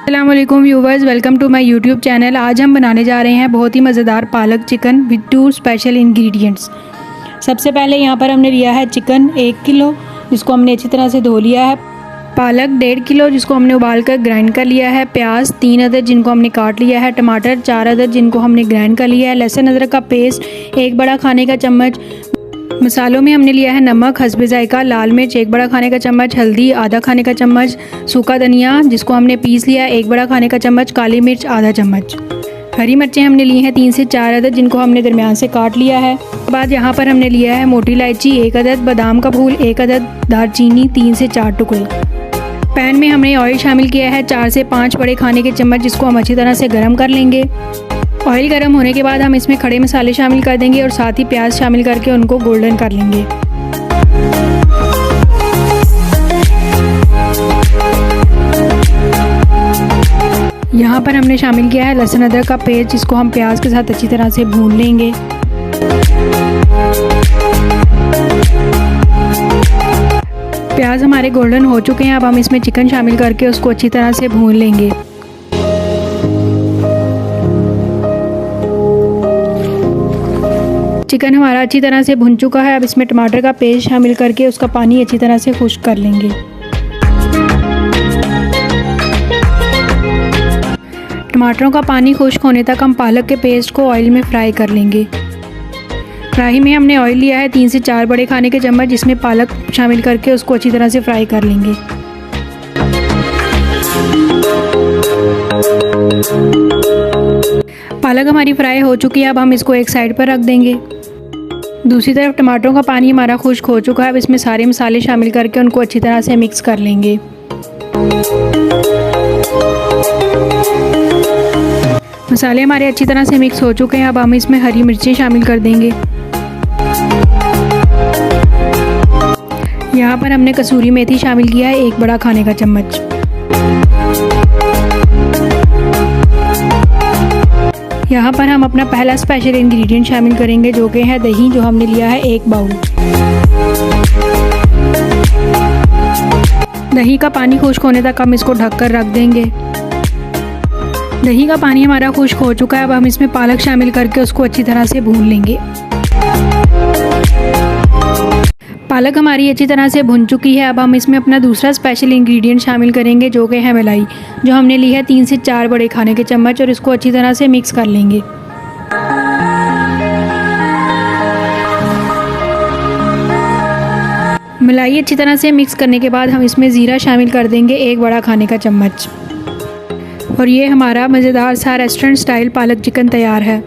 अस्सलाम वालेकुम viewers, welcome to my YouTube channel. आज हम बनाने जा रहे हैं बहुत ही मज़ेदार पालक चिकन विद 2 स्पेशल इंग्रेडिएंट्स। सबसे पहले यहाँ पर हमने लिया है चिकन 1 किलो, जिसको हमने अच्छी तरह से धो लिया है। पालक 1.5 किलो, जिसको हमने उबाल कर ग्राइंड कर लिया है। प्याज 3 अदद, जिनको हमने काट लिया है। टमाटर 4 अदद, जिनको हमने ग्राइंड कर लिया है। लहसुन अदरक का पेस्ट 1 बड़ा खाने का चम्मच। मसालों में हमने लिया है नमक हस्बे जायका, लाल मिर्च 1 बड़ा खाने का चम्मच, हल्दी आधा खाने का चम्मच, सूखा धनिया जिसको हमने पीस लिया 1 बड़ा खाने का चम्मच, काली मिर्च आधा चम्मच। हरी मिर्चें हमने ली हैं 3 से 4 अदद, जिनको हमने दरमियान से काट लिया है। उसके बाद यहाँ पर हमने लिया है मोटी इलायची 1 अदद, बादाम का फूल 1 अदद, दालचीनी 3 से 4 टुकड़े। पैन में हमने ऑयल शामिल किया है 4 से 5 बड़े खाने के चम्मच, जिसको हम अच्छी तरह से गर्म कर लेंगे। ऑयल गर्म होने के बाद हम इसमें खड़े मसाले शामिल कर देंगे और साथ ही प्याज शामिल करके उनको गोल्डन कर लेंगे। यहाँ पर हमने शामिल किया है लहसुन अदरक का पेस्ट, जिसको हम प्याज के साथ अच्छी तरह से भून लेंगे। प्याज हमारे गोल्डन हो चुके हैं। अब हम इसमें चिकन शामिल करके उसको अच्छी तरह से भून लेंगे। चिकन हमारा अच्छी तरह से भुन चुका है। अब इसमें टमाटर का पेस्ट शामिल करके उसका पानी अच्छी तरह से खुश्क कर लेंगे। टमाटरों का पानी खुश्क होने तक हम पालक के पेस्ट को ऑयल में फ्राई कर लेंगे। कढ़ाई में हमने ऑयल लिया है 3 से 4 बड़े खाने के चम्मच, जिसमें पालक शामिल करके उसको अच्छी तरह से फ्राई कर लेंगे। पालक हमारी फ्राई हो चुकी है। अब हम इसको एक साइड पर रख देंगे। दूसरी तरफ टमाटरों का पानी हमारा खुश्क हो चुका है। अब इसमें सारे मसाले शामिल करके उनको अच्छी तरह से मिक्स कर लेंगे। मसाले हमारे अच्छी तरह से मिक्स हो चुके हैं। अब हम इसमें हरी मिर्चें शामिल कर देंगे। यहाँ पर हमने कसूरी मेथी शामिल किया है 1 बड़ा खाने का चम्मच। यहाँ पर हम अपना पहला स्पेशल इंग्रेडिएंट शामिल करेंगे, जो कि है दही, जो हमने लिया है 1 बाउल। दही का पानी खुश्क होने तक हम इसको ढककर रख देंगे। दही का पानी हमारा खुश्क हो चुका है। अब हम इसमें पालक शामिल करके उसको अच्छी तरह से भून लेंगे। पालक हमारी अच्छी तरह से भुन चुकी है। अब हम इसमें अपना दूसरा स्पेशल इंग्रेडिएंट शामिल करेंगे, जो कि है मलाई, जो हमने ली है 3 से 4 बड़े खाने के चम्मच, और इसको अच्छी तरह से मिक्स कर लेंगे। मलाई अच्छी तरह से मिक्स करने के बाद हम इसमें ज़ीरा शामिल कर देंगे 1 बड़ा खाने का चम्मच, और ये हमारा मज़ेदार सा रेस्टोरेंट स्टाइल पालक चिकन तैयार है।